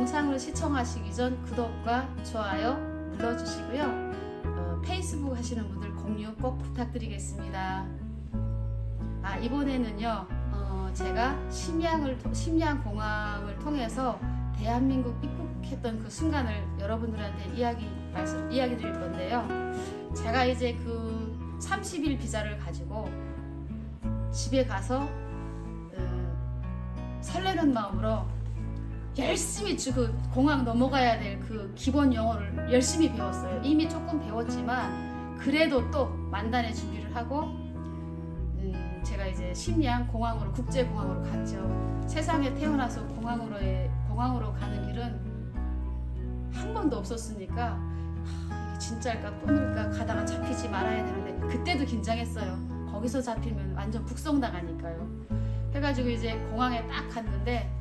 영상을 시청하시기 전 구독과 좋아요 눌러주시고요. 페이스북 하시는 분들 공유 꼭 부탁드리겠습니다. 이번에는요, 제가 심양공항을 통해서 대한민국 입국했던 그 순간을 여러분들한테 이야기 드릴 건데요. 제가 이제 그 30일 비자를 가지고 집에 가서 설레는 마음으로 열심히 그 공항 넘어가야 될 그 기본 영어를 열심히 배웠어요. 이미 조금 배웠지만 그래도 또 만단의 준비를 하고 제가 이제 심양 공항으로 국제공항으로 갔죠. 세상에 태어나서 공항으로 가는 길은 한 번도 없었으니까 이게 진짜일까 꿈일까 가다가 잡히지 말아야 되는데 그때도 긴장했어요. 거기서 잡히면 완전 북송당하니까요. 해가지고 이제 공항에 딱 갔는데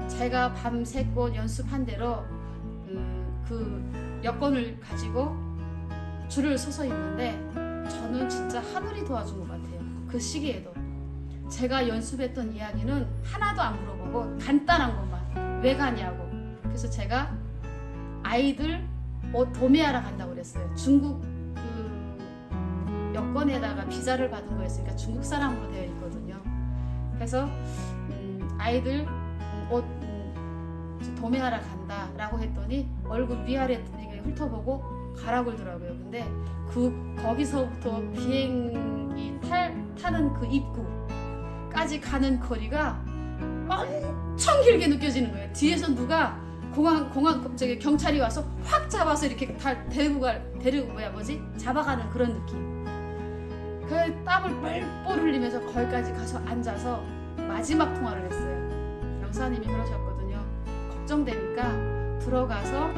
제가 밤새고 연습한 대로 그 여권을 가지고 줄을 서서 있는데 저는 진짜 하늘이 도와준 것 같아요. 그 시기에도 제가 연습했던 이야기는 하나도 안 물어보고 간단한 것만 왜 가냐고. 그래서 제가 아이들 옷 도매하러 간다고 그랬어요. 중국 그 여권에다가 비자를 받은 거였으니까 중국 사람으로 되어 있거든요. 그래서 아이들 옷 도매하러 간다라고 했더니 얼굴 위아래 훑어보고 가라고 그러더라고요. 근데 거기서부터 비행기 타는 그 입구까지 가는 거리가 엄청 길게 느껴지는 거예요. 뒤에서 누가 공항 경찰이 와서 확 잡아서 이렇게 다 잡아가는 그런 느낌. 그 땀을 뻘뻘 흘리면서 거기까지 가서 앉아서 마지막 통화를 했어요. 영사님이 그러셨거든요. 걱정되니까 들어가서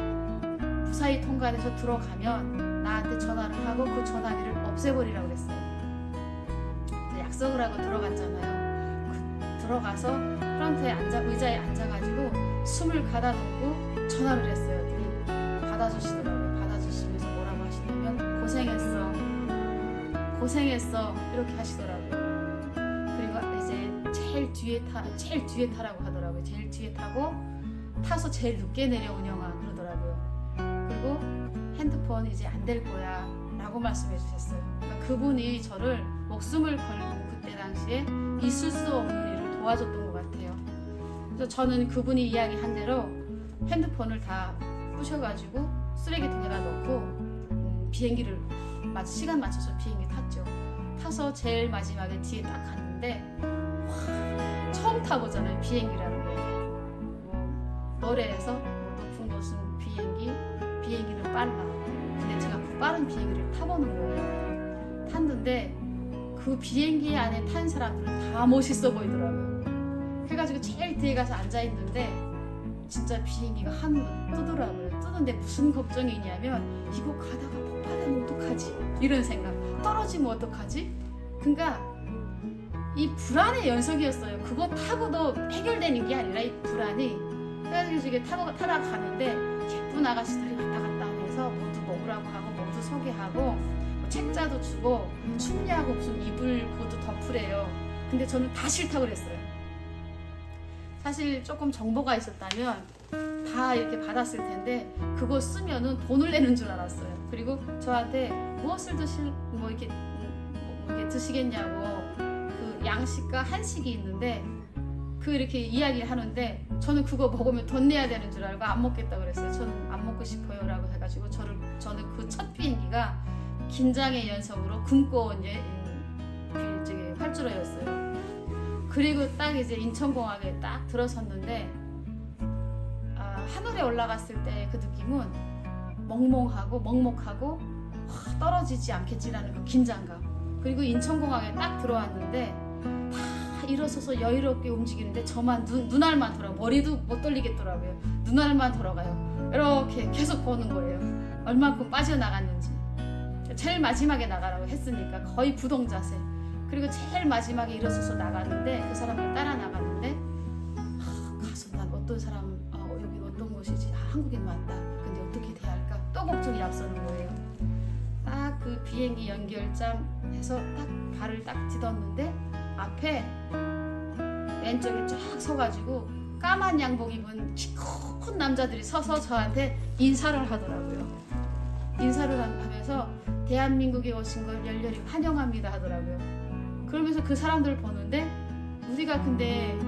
무사히 통과돼서 들어가면 나한테 전화를 하고 그 전화기를 없애버리라고 그랬어요. 약속을 하고 들어갔잖아요. 들어가서 프런트에 의자에 앉아가지고 숨을 가다놓고 전화를 했어요. 받아주시더라고요. 받아주시면서 뭐라고 하시냐면 고생했어 이렇게 하시더라고요. 그리고 이제 제일 뒤에 타라고 하더라고요. 제일 뒤에 타서 제일 늦게 내려 운영아 그러더라고요. 그리고 핸드폰 이제 안 될 거야 라고 말씀해 주셨어요. 그러니까 그분이 저를 목숨을 걸고 그때 당시에 있을 수 없는 일을 도와줬던 것 같아요. 그래서 저는 그분이 이야기한 대로 핸드폰을 다 부셔가지고 쓰레기통에다 넣고 비행기를 시간 맞춰서 비행기 탔죠. 타서 제일 마지막에 뒤에 딱 갔는데 처음 타보잖아요. 비행기라는 거. 노래에서 높은 곳은 비행기는 빨라. 근데 제가 그 빠른 비행기를 타보는 거예요. 탔는데 그 비행기 안에 탄 사람들은 다 멋있어 보이더라고요. 그래가지고 제일 뒤에 가서 앉아있는데 진짜 비행기가 하늘로 뜨더라고요. 뜨는데 무슨 걱정이 있냐면 이거 가다가 폭발하면 어떡하지? 이런 생각. 떨어지면 어떡하지? 그러니까 이 불안의 연속이었어요. 그거 타고도 해결되는 게 아니라 이 불안이. 그래가지고 이게 타다가 가는데 예쁜 아가씨들이 왔다 갔다 하면서 모두 먹으라고 하고 모두 소개하고 뭐 책자도 주고 춥냐고 무슨 이불 그것도 덮으래요. 근데 저는 다 싫다고 그랬어요. 사실 조금 정보가 있었다면 다 이렇게 받았을 텐데 그거 쓰면은 돈을 내는 줄 알았어요. 그리고 저한테 무엇을 이렇게 드시겠냐고 그 양식과 한식이 있는데 이렇게 이야기를 하는데 저는 그거 먹으면 돈 내야 되는 줄 알고 안 먹겠다 그랬어요. 저는 안 먹고 싶어요 라고 해가지고 저는 그 첫 비행기가 긴장의 연속으로 굶고 온 활주로였어요. 그리고 딱 이제 인천공항에 딱 들어섰는데 하늘에 올라갔을 때 그 느낌은 멍멍하고 먹먹하고 떨어지지 않겠지라는 그 긴장감. 그리고 인천공항에 딱 들어왔는데 다 일어서서 여유롭게 움직이는데 저만 눈알만 돌아가요. 머리도 못 돌리겠더라고요. 눈알만 돌아가요. 이렇게 계속 보는 거예요. 얼마큼 빠져나갔는지. 제일 마지막에 나가라고 했으니까 거의 부동 자세. 그리고 제일 마지막에 일어서서 나갔는데 그 사람을 따라 나갔는데 가서 난 어떤 사람 여기 어떤 곳이지? 한국인 맞다. 근데 어떻게 대할까? 또 걱정이 앞서는 거예요. 딱 그 비행기 연결점에서 딱 발을 딱 디뎠는데 앞에 왼쪽에 쫙 서가지고 까만 양복 입은 키 큰 남자들이 서서 저한테 인사를 하더라고요. 인사를 하면서 대한민국에 오신 걸 열렬히 환영합니다 하더라고요. 그러면서 그 사람들을 보는데 우리가 근데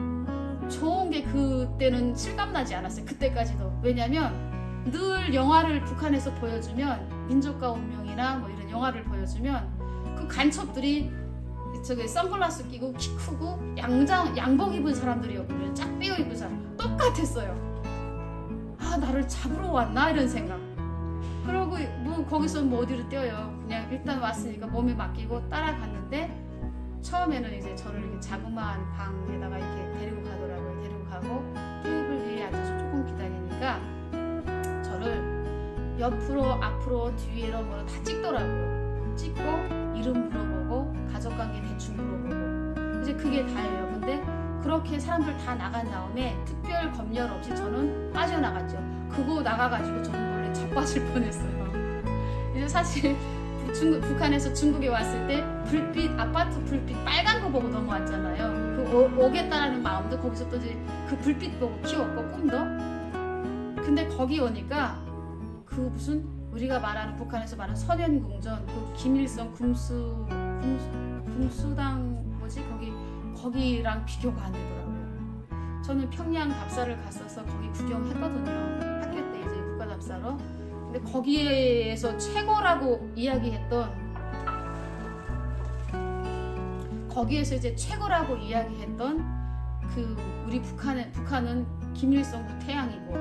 좋은 게 그때는 실감나지 않았어요. 그때까지도. 왜냐면 늘 영화를 북한에서 보여주면 민족과 운명이나 뭐 이런 영화를 보여주면 그 간첩들이 저기 선글라스 끼고 키 크고 양복 입은 사람들이었거든요. 짝 삐어 입은 사람. 똑같았어요. 아, 나를 잡으러 왔나 이런 생각. 그러고 뭐 거기서 뭐 어디로 뛰어요. 그냥 일단 왔으니까 몸에 맡기고 따라갔는데 처음에는 이제 저를 이렇게 자그마한 방에다가 이렇게 데리고 가더라고요. 데리고 가고 테이블 위에 앉아서 조금 기다리니까 저를 옆으로 앞으로 뒤로 뭐로 다 찍더라고요. 찍고 이름 물어보고 가족관계 대충 물어보고 이제 그게 다예요. 근데 그렇게 사람들 다 나간 다음에 특별 검열 없이 저는 빠져나갔죠. 그거 나가가지고 저는 원래 자빠질 뻔했어요. 이제 사실 북한에서 중국에 왔을 때 불빛 아파트 불빛 빨간 거 보고 넘어왔잖아요. 그 오겠다라는 마음도 거기서 또 이제 그 불빛 보고 키웠고 꿈도. 근데 거기 오니까 그 무슨 우리가 말하는 북한에서 말하는 선현궁전 그 김일성 궁수당 뭐지 거기랑 비교가 안 되더라고요. 저는 평양 답사를 갔어서 거기 구경했거든요. 학교 때 이제 국가답사로. 근데 거기에서 최고라고 이야기했던 그 우리 북한은 김일성도 태양이고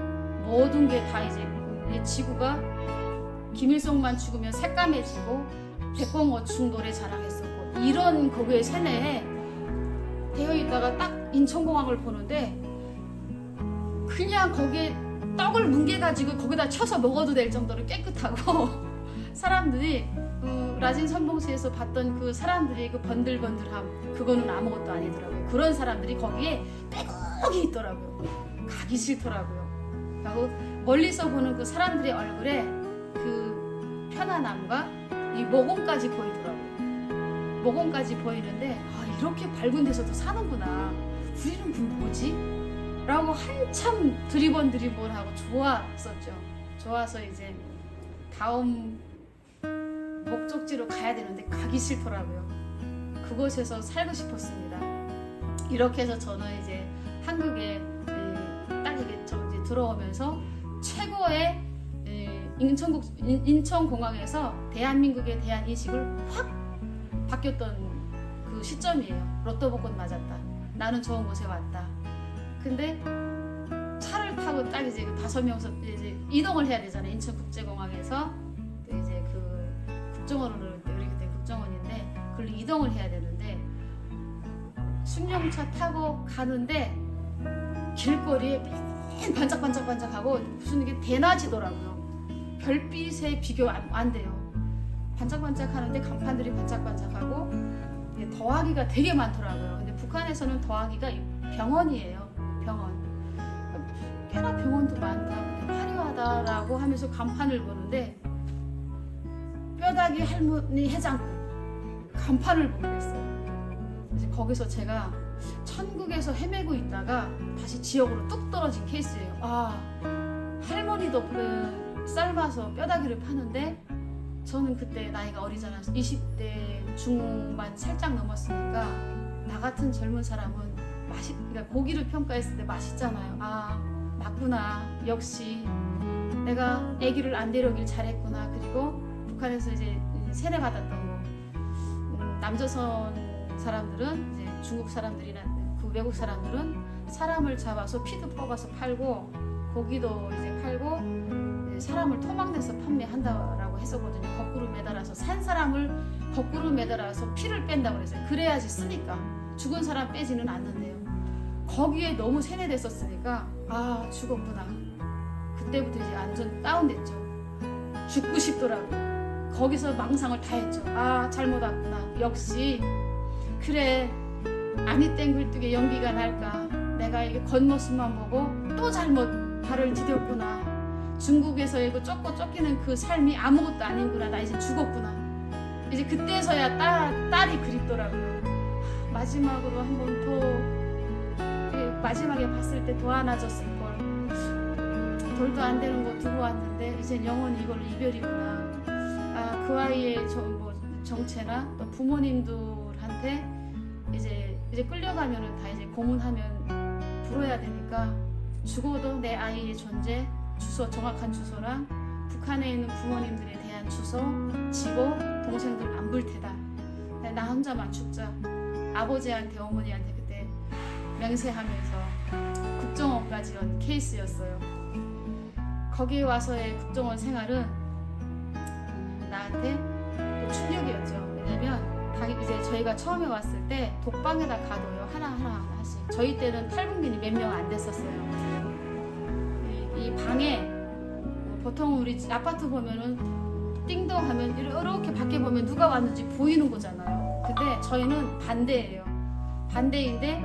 모든 게 다 이제 지구가 김일성만 죽으면 새까매지고 백봉어충 노래 자랑했었고 이런 거기에 세뇌에 되어 있다가 딱 인천공항을 보는데 그냥 거기에 떡을 뭉개가지고 거기다 쳐서 먹어도 될 정도로 깨끗하고 사람들이 라진 선봉시에서 봤던 그 사람들이 그 번들번들함 그거는 아무것도 아니더라고요. 그런 사람들이 거기에 빼곡히 있더라고요. 가기 싫더라고요. 그리고 멀리서 보는 그 사람들의 얼굴에 그 편안함과 이 모공까지 보이더라고요. 모공까지 보이는데 아, 이렇게 밝은 데서도 사는구나. 우리는 그 뭐지? 라고 한참 드리번하고 좋았었죠. 좋아서 이제 다음 목적지로 가야 되는데 가기 싫더라고요. 그곳에서 살고 싶었습니다. 이렇게 해서 저는 이제 한국에 딱 이게 들어오면서 최고의 인천공항에서 대한민국에 대한 인식을 확 바뀌었던 그 시점이에요. 로또 복권 맞았다. 나는 좋은 곳에 왔다. 근데 차를 타고 딱 이제 5명서 이제 이동을 해야 되잖아요. 인천국제공항에서 이제 그 국정원으로 우리 그때 국정원인데 그걸로 이동을 해야 되는데 승용차 타고 가는데 길거리에 맨 반짝반짝하고 무슨 이게 대낮이더라고요. 별빛에 비교 안 돼요. 반짝반짝하는데 간판들이 반짝반짝하고 더하기가 되게 많더라고요. 근데 북한에서는 더하기가 병원이에요. 병원. 꽤나 병원도 많다. 근데 화려하다라고 하면서 간판을 보는데 뼈다귀 할머니 해장국 간판을 보게 됐어요. 이제 거기서 제가 천국에서 헤매고 있다가 다시 지역으로 뚝 떨어진 케이스예요. 아, 할머니도 삶아서 뼈다귀를 파는데 저는 그때 나이가 어리잖아요. 20대 중반 살짝 넘었으니까 나 같은 젊은 사람은 그러니까 고기를 평가했을 때 맛있잖아요. 아, 맞구나. 역시 내가 아기를 안 데려오길 잘했구나. 그리고 북한에서 이제 세뇌받았던 거. 남조선 사람들은 이제 중국 사람들이나 그 외국 사람들은 사람을 잡아서 피도 뽑아서 팔고 고기도 이제 팔고 사람을 토막내서 판매한다라고 했었거든요. 거꾸로 매달아서 산 사람을 거꾸로 매달아서 피를 뺀다고 그랬어요. 그래야지 쓰니까. 죽은 사람 빼지는 않는데요. 거기에 너무 세뇌됐었으니까 아, 죽었구나. 그때부터 이제 완전 다운됐죠. 죽고 싶더라고요. 거기서 망상을 다 했죠. 아, 잘못 왔구나. 역시 그래, 아니 땡글뜨게 연기가 날까. 내가 이게 겉모습만 보고 또 잘못 발을 디뎠구나. 중국에서 이거 쫓기는 그 삶이 아무것도 아닌구나. 나 이제 죽었구나. 이제 그때서야 딸이 그립더라고요. 마지막으로 한 번 더 마지막에 봤을 때 더 안아줬을 걸. 돌도 안 되는 거 두고 왔는데 이제 영원히 이걸로 이별이구나. 아, 그 아이의 정체나 또 부모님들한테 이제 끌려가면은 다 이제 고문하면 불어야 되니까 죽어도 내 아이의 존재, 주소, 정확한 주소랑 북한에 있는 부모님들에 대한 주소, 지고 동생들 안 불 테다. 나 혼자만 죽자. 아버지한테 어머니한테 그때 맹세하면서 국정원까지 온 케이스였어요. 거기에 와서의 국정원 생활은 나한테 또 충격이었죠. 왜냐면 이제 저희가 처음에 왔을 때 독방에다 가둬요. 하나씩. 저희 때는 탈북민이 몇 명 안 됐었어요. 이 방에 보통 우리 아파트 보면은 띵동 하면 이렇게 밖에 보면 누가 왔는지 보이는 거잖아요. 근데 저희는 반대예요. 반대인데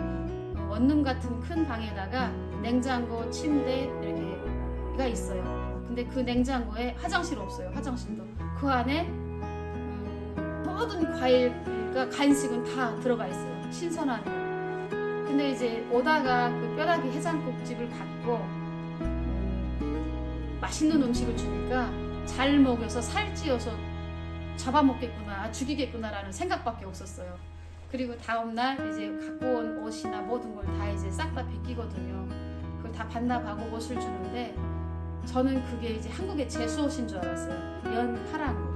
원룸 같은 큰 방에다가 냉장고, 침대 이렇게가 있어요. 근데 그 냉장고에 화장실 없어요. 화장실도. 그 안에 모든 과일과 간식은 다 들어가 있어요. 신선한 거. 근데 이제 오다가 그 뼈다귀 해장국집을 갔고 맛있는 음식을 주니까 잘 먹여서 살찌어서 잡아먹겠구나, 죽이겠구나라는 생각밖에 없었어요. 그리고 다음날 이제 갖고 온 옷이나 모든 걸 다 이제 싹 다 벗기거든요. 그걸 다 반납하고 옷을 주는데 저는 그게 이제 한국의 제수옷인 줄 알았어요. 연 파란 거.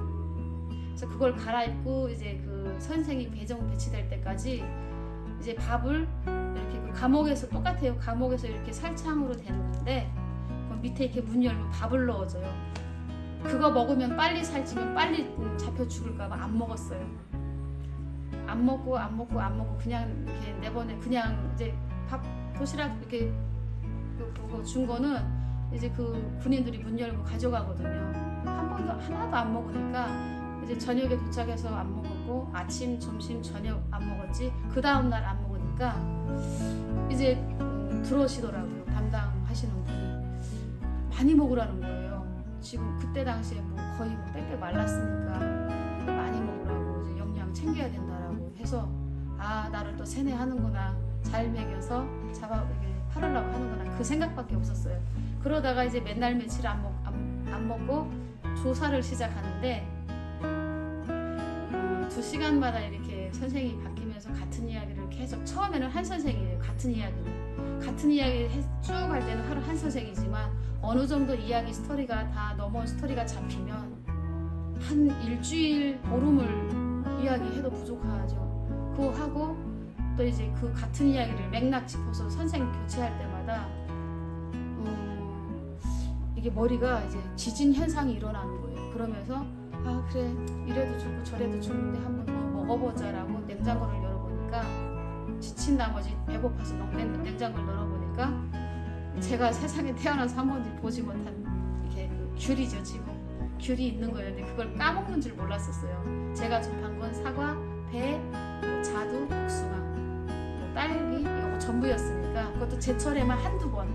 그래서 그걸 갈아입고 이제 그 선생이 배치될 때까지 이제 밥을 이렇게 그 감옥에서 똑같아요. 감옥에서 이렇게 살창으로 되는데 그 밑에 이렇게 문 열면 밥을 넣어줘요. 그거 먹으면 빨리 살찌면 빨리 잡혀 죽을까봐 안 먹었어요. 안 먹고 그냥 이렇게 내보내 그냥 이제 밥 도시락 이렇게 그거 준 거는 이제 그 군인들이 문 열고 가져가거든요. 한 번도 하나도 안 먹으니까 이제 저녁에 도착해서 안 먹었고 아침, 점심, 저녁 안 먹었지. 그 다음 날 안 먹으니까 이제 들어오시더라고요. 담당하시는 분이 많이 먹으라는 거예요. 지금 그때 당시에 뭐 거의 뭐 빼빼 말랐으니까 많이 먹으라고 이제 영양 챙겨야 된다라고 해서 아 나를 또 세뇌하는구나. 잘 먹여서 이게 팔으려고 하는구나. 그 생각밖에 없었어요. 그러다가 이제 맨날 며칠 안 먹고 조사를 시작하는데 2시간마다 이렇게 선생님이 바뀌면서 같은 이야기를 계속 처음에는 한 선생이에요. 같은 이야기를 쭉 할 때는 하루 한 선생이지만 어느 정도 이야기 스토리가 다 넘어온 스토리가 잡히면 한 일주일 보름을 이야기해도 부족하죠. 그거 하고 또 이제 그 같은 이야기를 맥락 짚어서 선생님 교체할 때마다 이게 머리가 이제 지진 현상이 일어나는 거예요. 그러면서 아 그래 이래도 좋고 저래도 좋은데 한번 뭐 먹어보자라고 냉장고를 열어보니까 지친 나머지 배고파서 냉장고를 열어보니까 제가 세상에 태어나서 한 번도 보지 못한 이렇게 귤이죠. 지금 귤이 있는 거예요. 근데 그걸 까먹는 줄 몰랐었어요. 제가 접한 건 사과, 배, 뭐 자두, 복숭아, 뭐 딸기 이거 전부였으니까 그것도 제철에만 한두 번.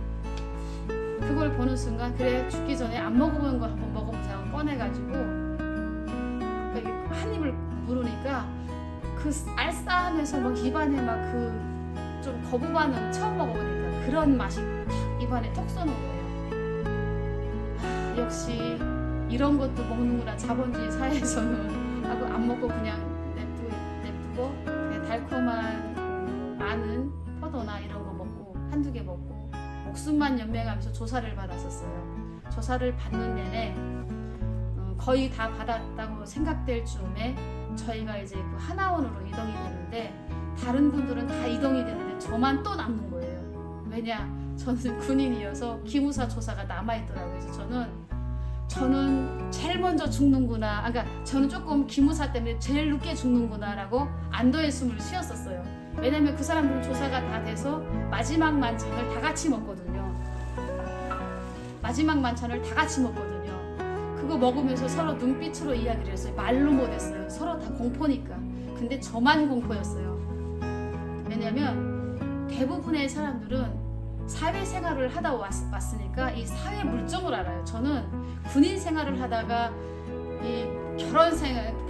그걸 보는 순간 그래 죽기 전에 안 먹어본 거 한번 먹어보자고 꺼내가지고 한 입을 물으니까 그 알싸하면서 막 입안에 막 그 좀 거부 반응 처음 먹어보니까 그런 맛이 탁 입안에 톡 쏘는 거예요. 아, 역시 이런 것도 먹는구나 자본주의 사회에서는 하고 안 먹고 그냥 냅두고 그냥 달콤한 아는 포도나 이런 거 먹고 한두 개 먹고 목숨만 연명하면서 조사를 받았었어요. 조사를 받는 내내 거의 다 받았다고 생각될 즈음에 저희가 이제 그 하나원으로 이동이 되는데 다른 분들은 다 이동이 되는데 저만 또 남는 거예요. 왜냐? 저는 군인이어서 기무사 조사가 남아있더라고요. 그래서 저는 제일 먼저 죽는구나. 그러니까 저는 조금 기무사 때문에 제일 늦게 죽는구나라고 안도의 숨을 쉬었었어요. 왜냐면 그 사람들은 조사가 다 돼서 마지막 만찬을 다 같이 먹거든요. 그거 먹으면서 서로 눈빛으로 이야기를 했어요. 말로 못했어요. 서로 다 공포니까. 근데 저만 공포였어요. 왜냐면 대부분의 사람들은 사회생활을 하다 왔으니까 이 사회 물정을 알아요. 저는 군인 생활을 하다가 이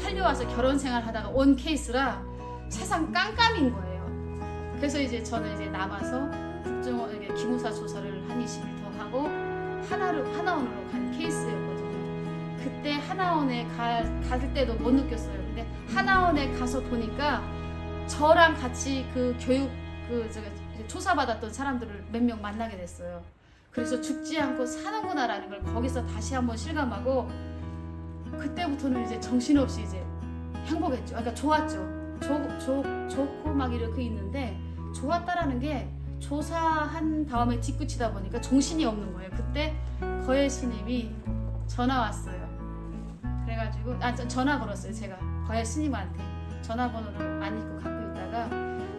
탈려와서 결혼 생활 하다가 온 케이스라 세상 깜깜인 거예요. 그래서 이제 저는 이제 남아서 국정원에게 기무사 조사를 한 20일 더 하고 하나원으로 간 케이스였거든요. 그때 하나원에 갈 때도 못 느꼈어요. 근데 하나원에 가서 보니까 저랑 같이 그 교육 조사받았던 사람들을 몇 명 만나게 됐어요. 그래서 죽지 않고 사는구나라는 걸 거기서 다시 한번 실감하고, 그때부터는 이제 정신없이 이제 행복했죠. 그러니까 좋았죠. 좋고 막 이렇게 있는데, 좋았다라는 게 조사한 다음에 뒷끝이다 보니까 정신이 없는 거예요. 그때 거예 스님이 전화 왔어요. 그래가지고 전화 걸었어요. 제가 거예 스님한테 전화번호를 안 읽고 갖고 있다가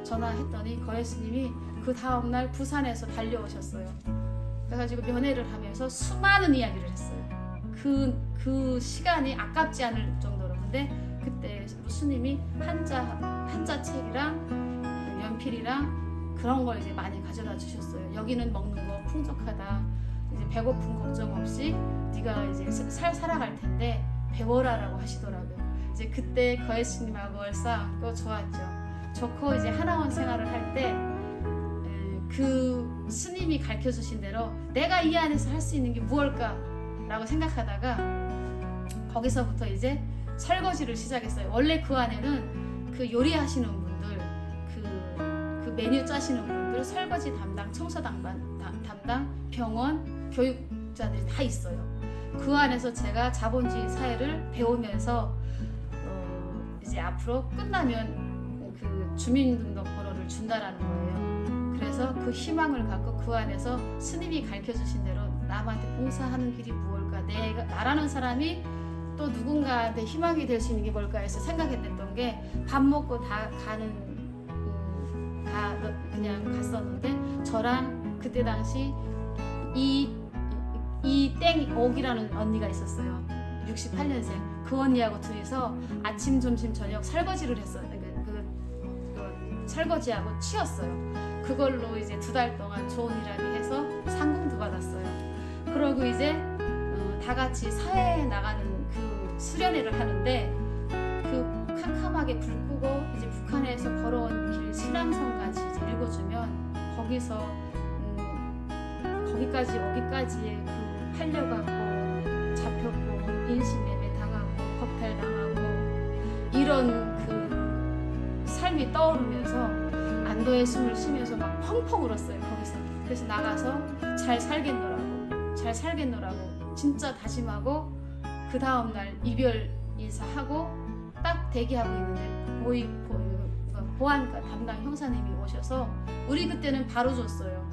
전화했더니 거예 스님이 그 다음날 부산에서 달려오셨어요. 그래가지고 면회를 하면서 수많은 이야기를 했어요. 그 시간이 아깝지 않을 정도로. 근데 그때 스님이 한자 책이랑 연필이랑 그런 걸 이제 많이 가져다 주셨어요. 여기는 먹는 거 풍족하다. 이제 배고픈 걱정 없이 네가 이제 살아갈 텐데 배워라라고 하시더라고요. 이제 그때 거예 스님하고 얼싸안고 좋았죠. 좋고 이제 하나원 생활을 할 때 그 스님이 가르쳐 주신 대로 내가 이 안에서 할 수 있는 게 무엇일까라고 생각하다가 거기서부터 이제 설거지를 시작했어요. 원래 그 안에는 그 요리하시는 분들, 그 메뉴 짜시는 분들, 설거지 담당, 청소 담당, 병원, 교육자들이 다 있어요. 그 안에서 제가 자본주의 사회를 배우면서 이제 앞으로 끝나면 그 주민등록번호를 준다라는 거예요. 그래서 그 희망을 갖고 그 안에서 스님이 가르쳐 주신 대로 남한테 봉사하는 길이 무엇일까, 나라는 사람이 또 누군가한테 희망이 될 수 있는 게 뭘까 해서 생각했던 게, 밥 먹고 다 그냥 갔었는데, 저랑 그때 당시 이땡옥이라는 언니가 있었어요. 68년생. 그 언니하고 둘이서 아침, 점심, 저녁 설거지를 했어요. 설거지하고 치웠어요. 그걸로 이제 2달 동안 좋은 일하기 해서 상금도 받았어요. 그러고 이제 다 같이 사회에 나가는 그 수련회를 하는데, 그 캄캄하게 불 끄고 이제 북한에서 걸어온 길 신앙성까지 이제 읽어주면, 거기서 거기까지 여기까지의 그 팔려갖고 잡혔고 인신매매 당하고 겁탈 당하고 이런 그 삶이 떠오르면서 안도의 숨을 쉬면서 막 펑펑 울었어요. 거기서. 그래서 나가서 잘 살겠노라고 진짜 다짐하고, 그 다음날 이별 인사하고 딱 대기하고 있는데 보안과 담당 형사님이 오셔서, 우리 그때는 바로 줬어요.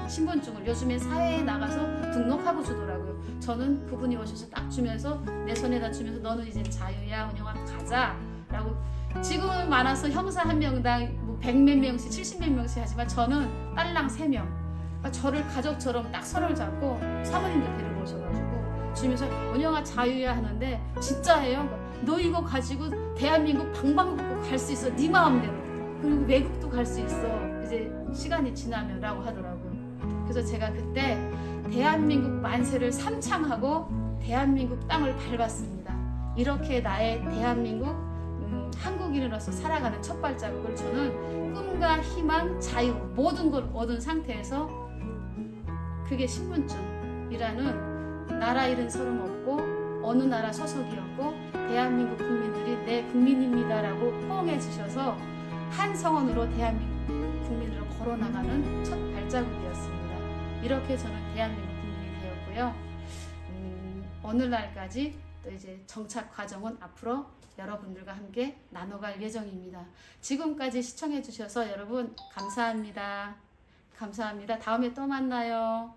신분증을. 요즘엔 사회에 나가서 등록하고 주더라고요. 저는 그분이 오셔서 딱 주면서 내 손에다 주면서 너는 이제 자유야, 운영아, 가자 라고. 지금은 많아서 형사 한 명당 뭐 100몇 명씩 70몇 명씩 하지만 저는 딸랑 3명. 그러니까 저를 가족처럼 딱 손을 잡고 사모님도 데리고 오셔가지고 주면서 운영아 자유야 하는데, 진짜예요? 너 이거 가지고 대한민국 방방곡곡 갈 수 있어. 네 마음대로. 그리고 외국도 갈 수 있어. 이제 시간이 지나면 라고 하더라고요. 그래서 제가 그때 대한민국 만세를 삼창하고 대한민국 땅을 밟았습니다. 이렇게 나의 대한민국 한국인으로서 살아가는 첫 발자국을 저는 꿈과 희망, 자유 모든 걸 얻은 상태에서, 그게 신분증이라는 나라 이름 서름 없고 어느 나라 소속이었고 대한민국 국민들이 내 국민입니다라고 포옹해 주셔서 한 성원으로 대한민국 국민으로 걸어나가는 첫 발자국이었습니다. 이렇게 저는 대한민국 국민이 되었고요. 오늘날까지 또 이제 정착 과정은 앞으로 여러분들과 함께 나눠갈 예정입니다. 지금까지 시청해 주셔서 여러분 감사합니다. 감사합니다. 다음에 또 만나요.